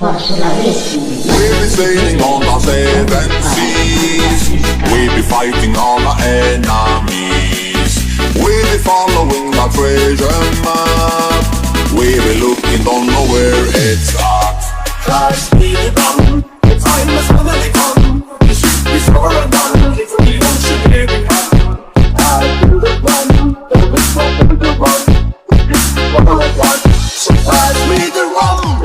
We'll be sailing on the seven seas. We'll be fighting all the enemies. We'll be following the treasure map. We'll be looking, don't know where it's at. Cause we belong, the time has finally come. The ship is over and done, it's the ocean here we have. I'll do the run, the whistle and the run. It's what I want, so pass me the rum.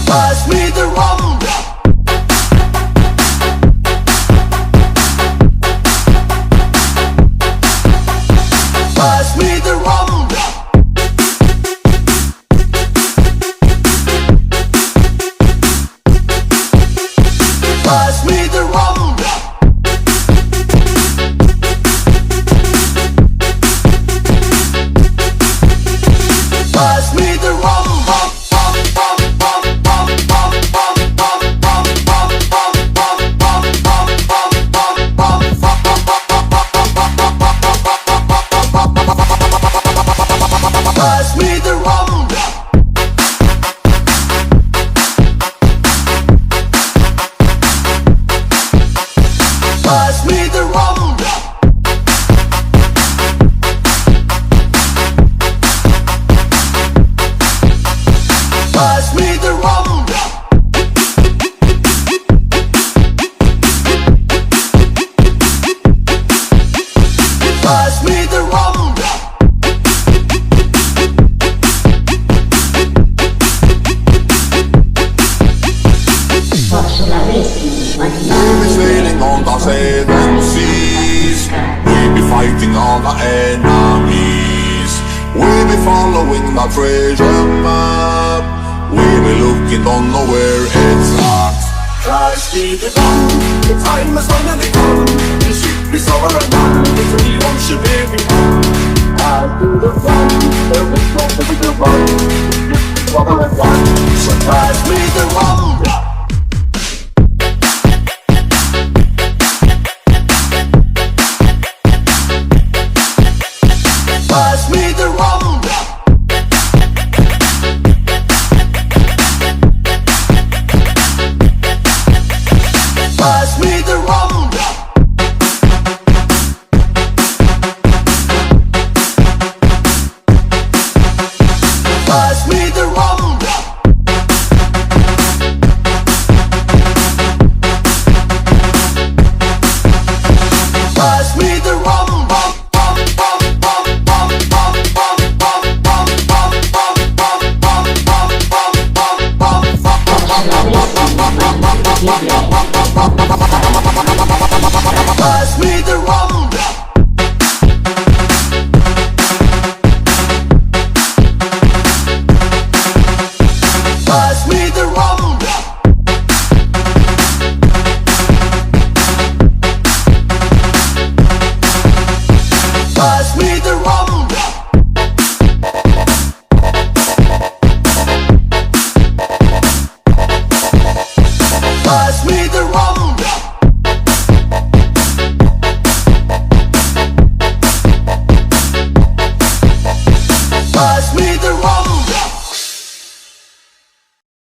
Pass me the rum. Pass me the rum. Pass me the rum. Pass me the rum. Pass me the rum. Pass me the rum. Pass me the rum. Pass me the rum. We'll be sailing on the seven seas. We'll be fighting all the enemies. We'll be following the treasure map. We'll be looking, don't know where it's at. Cause we belong, the time has finally come. The ship is over and done, it's the ocean.